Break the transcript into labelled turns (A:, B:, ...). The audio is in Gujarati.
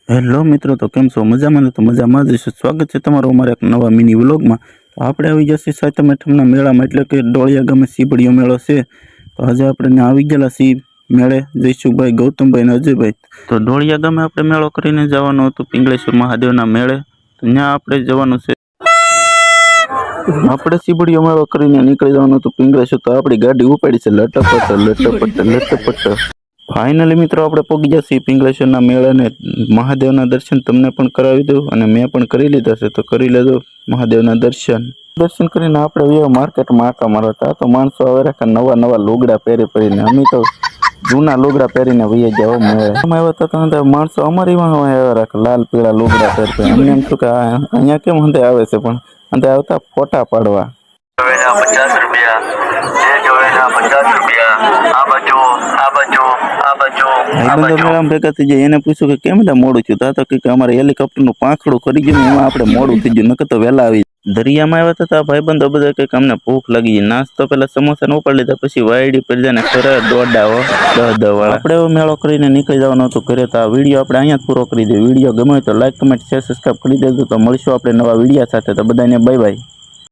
A: હેલો મિત્રો, તો કેમ છો? મજામાં ને? તો મજામાં જ હશો. સ્વાગત છે તમારું અમારા એક નવા મિની વ્લોગમાં. તો આપણે આવી જશે સાતમ આઠમના મેળામાં, એટલે કે ડોળિયા ગામે શીબડીયો મેળો છે. તો આજે આપણે આવી ગયેલા સી મેળે જયસુખભાઈ, ગૌતમભાઈ અને અજયભાઈ. તો ડોળિયા ગામે આપણે મેળો કરીને જવાનું હતું પિંગળેશ્વર મહાદેવના મેળે. તો ત્યાં આપણે જવાનું છે. આપણે શીબડીયો મેળો કરીને નીકળી જવાનું હતું પિંગળેશ્વર. તો આપણી ગાડી ઉપાડી છે લટપટ લટપટ લટપટ. ફાઇનલી મિત્રો આપણે પહોંચી ગયા છીએ પિંગળેશ્વરના મેળાને. મહાદેવના દર્શન તમને પણ કરાવી દઉં, અને મેં પણ કરી લીધા છે, તો કરી લેજો મહાદેવના દર્શન કરીને આપણે માર્કેટમાં આટા મારતા. તો માણસો હવે રાખે નવા નવા લુગડા પહેરીને. અમે તો જૂના લુગડા પહેરીને વહી ગયા મેળે. આવ્યા હતા માણસો અમારી આવ્યા રાખે લાલ પીળા લુગડા પહેરતા. અમને એમ થયું કે અહીંયા કેમ હંધે આવે છે, પણ હંધે આવતા ફોટા પાડવા.
B: 50 રૂપિયા જે જોવેના 50 રૂપિયા આ બાજુ આ બાજુ આ બાજુ આ બાજુ
A: મેળામાં ભેગા થઈ જાય. એને પૂછ્યું કે કેમ એટલે મોડું થયું? તો કે અમારે હેલિકોપ્ટરનું પાંખડું કરી ગયું, એમાં આપણે મોડું થઈ ગયું, નકર તો વહેલા આવી. દરિયામાં આવ્યા હતા ભાઈબંધો બધા કંઈક અમને ભૂખ લાગી ગઈ. નાસ્તો પેલા સમોસા ઉપાડી લીધા, પછી વાયડી પડી જાય ને ખરે દોડાવો 10 વાળા. આપણે એવો મેળો કરીને નીકળી જવાનું હતું ઘરે. તો આ વિડીયો આપણે અહીંયા જ પૂરો કરી દઈએ. વિડીયો ગમે તો લાઈક, કમેન્ટ, શેર, સબસ્ક્રાઈબ કરી દેજો. તો મળીશું આપણે નવા વિડીયો સાથે. તો બધાને બાય બાય.